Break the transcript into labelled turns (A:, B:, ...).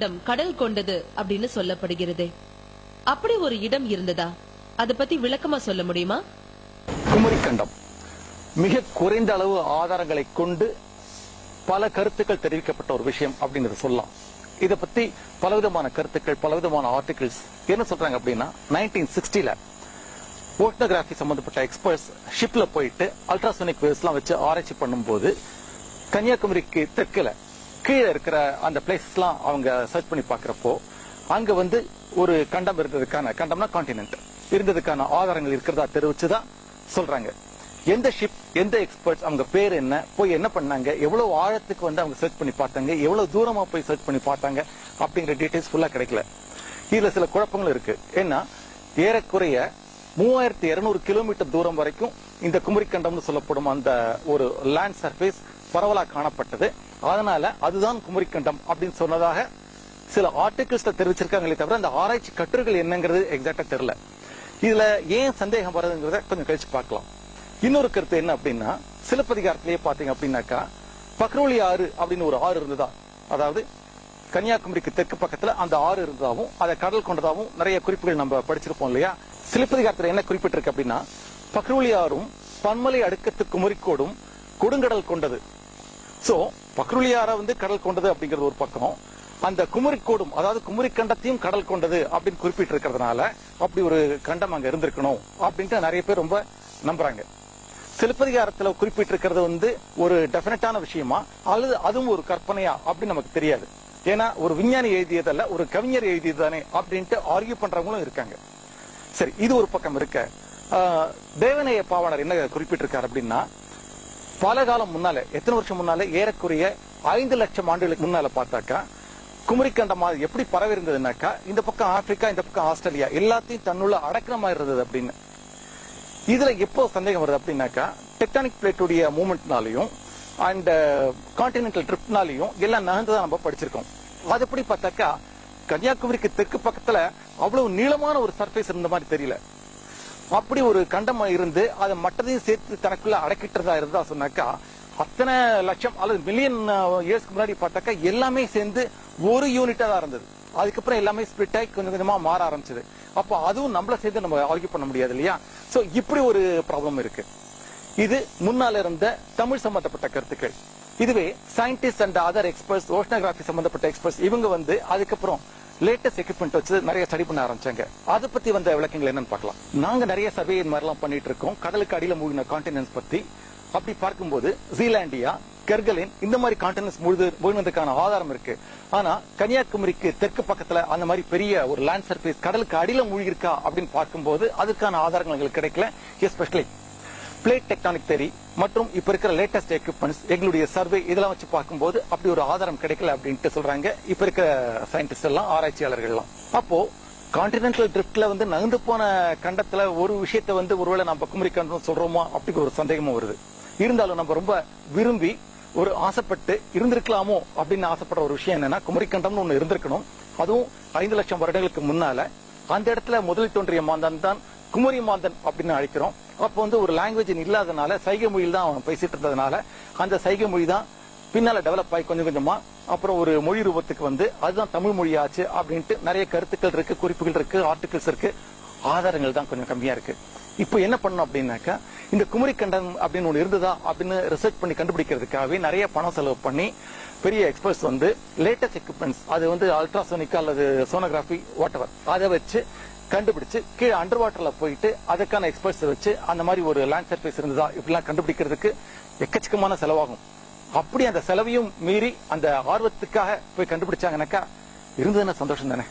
A: கண்டம் கடல் கொண்டது அப்படின்னு சொல்லப்படுகிறது. அப்படி ஒரு இடம் இருந்ததா? அத பத்தி விளக்கமா சொல்ல முடியுமா?
B: குமரி கண்டம் மிக குறைந்த அளவு ஆதாரங்களை கொண்டு பல கருத்துக்கள் தெரிவிக்கப்பட்ட ஒரு விஷயம் அப்படின்னு சொல்லலாம். இத பத்தி பலவிதமான கருத்துக்கள், பலவிதமான ஆர்டிகிள்ஸ் என்ன சொல்றாங்க அப்படின்னா, 1960ல ஓஷனோகிராபி சம்பந்தப்பட்ட எக்ஸ்பர்ட்ஸ் ஷிப்ல போயிட்டு அல்ட்ராசோனிக் வேவ்ஸ் எல்லாம் வச்சு ஆராய்ச்சி பண்ணும்போது கன்னியாகுமரிக்கு தெற்குல கீழே இருக்கிற அந்த பிளேசஸ் எல்லாம் அவங்க சர்ச் பண்ணி பாக்குறப்போ அங்க ஒரு கண்டம் இருந்ததுக்கான, கண்டம்னா கான்டினென்ட் இருந்ததுக்கான ஆதாரங்கள் இருக்கிறதா தெரிவிச்சுதான் சொல்றாங்க. எந்த ஷிப், எந்த எக்ஸ்பர்ட்ஸ், அவங்க பேர் என்ன, போய் என்ன பண்ணாங்க, எவ்வளவு ஆழத்துக்கு அவங்க சர்ச் பண்ணி பார்த்தாங்க, எவ்வளவு தூரமா போய் சர்ச் பண்ணி பார்த்தாங்க அப்படிங்கிற டீடைல்ஸ் ஃபுல்லா கிடைக்கல. இதுல சில குழப்பங்கள் இருக்கு. ஏன்னா ஏறக்குறைய 3200 கிலோமீட்டர் தூரம் வரைக்கும் இந்த குமரி கண்டம்னு சொல்லப்படும் அந்த ஒரு லேண்ட் சர்ஃபேஸ் பரவலா காணப்பட்டது. அதனால அதுதான் குமரி கண்டம் அப்படின்னு சொன்னதாக சில ஆர்டிகிள்ஸ்ல தெரிவிச்சிருக்காங்களே தவிர அந்த ஆராய்ச்சி கட்டுரைகள் என்னங்கிறது எக்ஸாக்டா தெரியல. இதுல ஏன் சந்தேகம் வருதுங்கிறத கொஞ்சம் கழிச்சு பார்க்கலாம். இன்னொரு கருத்து என்ன அப்படின்னா, சிலப்பதிகாரத்திலேயே பாத்தீங்க அப்படின்னாக்கா பக்ரோலி ஆறு அப்படின்னு ஒரு ஆறு இருந்ததா, அதாவது கன்னியாகுமரிக்கு தெற்கு பக்கத்துல அந்த ஆறு இருந்ததாகவும் அதை கடல் கொண்டதாகவும் நிறைய குறிப்புகள் நம்ம படிச்சிருப்போம் இல்லையா. சிலப்பதிகாரத்துல என்ன குறிப்பிட்டிருக்கு அப்படின்னா, பக்ரோலி ஆறும் பன்மலை அடுக்கத்து குமரிக்கோடும் கொடுங்கடல் கொண்டது. சோ பக்ரோலி ஆற கடல் கொண்டது அப்படிங்கிறது ஒரு பக்கம், அந்த குமரிக்கோடும் அதாவது குமரி கண்டத்தையும் கடல் கொண்டது அப்படின்னு குறிப்பிட்டு இருக்கிறதுனால அப்படி ஒரு கண்டம் அங்க இருந்திருக்கணும் அப்படின்ட்டு நிறைய பேர் ரொம்ப நம்புறாங்க. சிலப்பதிகாரத்துல குறிப்பிட்டிருக்கிறது ஒரு டெபினட்டான விஷயமா அல்லது அதுவும் ஒரு கற்பனையா அப்படின்னு நமக்கு தெரியாது. ஏன்னா ஒரு விஞ்ஞானி எழுதியதல்ல, ஒரு கவிஞர் எழுதியதானே அப்படின்ட்டு ஆர்கியூ பண்றவங்களும் இருக்காங்க. சரி, இது ஒரு பக்கம் இருக்க, தேவநேய பாவாணர் என்ன குறிப்பிட்டிருக்காரு அப்படின்னா, பல காலம் முன்னால, எத்தனை வருஷம் முன்னால, ஏறக்குறைய 5 லட்சம் ஆண்டுகளுக்கு முன்னால பார்த்தாக்கா குமரிக்கண்டம் எப்படி பரவி இருந்ததுனாக்கா இந்த பக்கம் ஆப்பிரிக்கா, இந்த பக்கம் ஆஸ்திரேலியா எல்லாத்தையும் தன்னுள்ள அடக்கிற மாதிரி இருந்தது அப்படின்னு. இதுல எப்போ சந்தேகம் வருது அப்படின்னாக்கா, டெக்டானிக் பிளேட்டுடைய மூவ்மெண்ட்னாலையும் அண்ட் கான்டினென்டல் ட்ரிப்னாலையும் எல்லாம் நகர்ந்ததான் நம்ம படிச்சிருக்கோம். அது எப்படி பார்த்தாக்கா கன்னியாகுமரிக்கு தெற்கு பக்கத்துல அவ்வளவு நீளமான ஒரு சர்ஃபேஸ் இருந்த மாதிரி தெரியல. அப்படி ஒரு கண்டம் இருந்து அதை மட்டத்தையும் சேர்த்து தனக்குள்ள அடக்கிட்டதா இருந்தா சொன்னாக்கா, அத்தனை லட்சம் அல்லது மில்லியன் இயர்ஸ்க்கு முன்னாடி பார்த்தாக்கா எல்லாமே சேர்ந்து ஒரு யூனிட்டா தான் இருந்தது. அதுக்கப்புறம் எல்லாமே ஸ்பிளிட் ஆகி கொஞ்சம் கொஞ்சமா மாற ஆரம்பிச்சது. அப்ப அதுவும் நம்மள சேர்ந்து நம்ம ஆர்கியூ பண்ண முடியாது இல்லையா. சோ இப்படி ஒரு ப்ராப்ளம் இருக்கு. இது முன்னால இருந்த தமிழ் சம்பந்தப்பட்ட கருத்துக்கள். இதுவே scientist and other experts, oceanography சம்பந்தப்பட்ட எக்ஸ்பர்ட்ஸ் இவங்க அதுக்கப்புறம் லேட்டஸ்ட் எக்யூப்மெண்ட் வச்சு நிறைய ஸ்டடி பண்ண ஆரம்பிச்சாங்க. அதை பத்தி வந்த விளக்கங்கள் என்னன்னு பார்க்கலாம். நாங்க நிறைய சர்வே மாதிரி எல்லாம் பண்ணிட்டு இருக்கோம் கடலுக்கு அடியில மூழ்கின கான்டினென்ட்ஸ் பத்தி. அப்படி பார்க்கும்போது ஜீலாண்டியா, கெர்கலின் இந்த மாதிரி கான்டினென்ட்ஸ் மூழ்கினதுக்கான ஆதாரம் இருக்கு. ஆனா கன்னியாகுமரிக்கு தெற்கு பக்கத்துல அந்த மாதிரி பெரிய ஒரு லேண்ட் சர்ஃபேஸ் கடலுக்கு அடியில மூழ்கி இருக்கா அப்படின்னு பார்க்கும்போது அதுக்கான ஆதாரங்கள் எங்களுக்கு கிடைக்கல. எஸ்பெஷலி பிளேட் டெக்டானிக் தியரி மற்றும் இப்ப இருக்கிற லேட்டஸ்ட் எக்யூப்மெண்ட்ஸ், எங்களுடைய சர்வே இதெல்லாம் வச்சு பார்க்கும்போது அப்படி ஒரு ஆதாரம் கிடைக்கல அப்படின்ட்டு சொல்றாங்க இப்ப இருக்கிற சயின்டிஸ்ட் எல்லாம், ஆராய்ச்சியாளர்கள் எல்லாம். அப்போ கான்டினென்டல் ட்ரிப்ட்ல நகர்ந்து போன கண்டத்துல ஒரு விஷயத்தை ஒருவேளை நம்ம குமரி கண்டம் சொல்றோமா அப்படிங்கிற ஒரு சந்தேகமும் வருது. இருந்தாலும் நம்ம ரொம்ப விரும்பி ஒரு ஆசைப்பட்டு இருந்திருக்கலாமோ அப்படின்னு ஆசைப்படுற ஒரு விஷயம் என்னன்னா, குமரி கண்டம்னு ஒண்ணு இருந்திருக்கணும். அதுவும் 5 லட்சம் வருடங்களுக்கு முன்னால அந்த இடத்துல முதல் தோன்றிய மாந்தன் தான் குமரி மாந்தன் அப்படின்னு அழைக்கிறோம். அப்போ ஒரு லாங்குவேஜ் இல்லாதனால சைகை மொழியில் தான் அவன் பேசிட்டு இருந்ததுனால அந்த சைகை மொழி தான் பின்னால டெவலப் ஆகி கொஞ்சம் கொஞ்சமா அப்புறம் ஒரு மொழி ரூபத்துக்கு அதுதான் தமிழ் மொழி ஆச்சு அப்படின்ட்டு நிறைய கருத்துக்கள் இருக்கு, குறிப்புகள் இருக்கு, ஆர்டிகிள்ஸ் இருக்கு. ஆதாரங்கள் தான் கொஞ்சம் கம்மியா இருக்கு. இப்போ என்ன பண்ணணும் அப்படின்னாக்கா, இந்த குமரி கண்டம் அப்படின்னு ஒண்ணு இருந்ததா அப்படின்னு ரிசர்ச் பண்ணி கண்டுபிடிக்கிறதுக்காகவே நிறைய பணம் செலவு பண்ணி பெரிய எக்ஸ்பர்ட்ஸ் லேட்டஸ்ட் எக்யூப்மெண்ட்ஸ், அது அல்ட்ராசோனிக் அல்லது சோனோகிராபி வாட் எவர், அதை வச்சு கண்டுபிடிச்சு கீழே அண்டர் வாட்டர்ல போயிட்டு அதுக்கான எக்ஸ்பர்ட்ஸ் வச்சு அந்த மாதிரி ஒரு லேண்ட் சர்ஃபேஸ் இருந்ததா இப்படிலாம் கண்டுபிடிக்கிறதுக்கு எக்கச்சக்கமான செலவாகும். அப்படி அந்த செலவையும் மீறி அந்த ஆர்வத்துக்காக போய் கண்டுபிடிச்சாங்கன்னாக்கா இருந்ததுன்னா சந்தோஷம் தானே.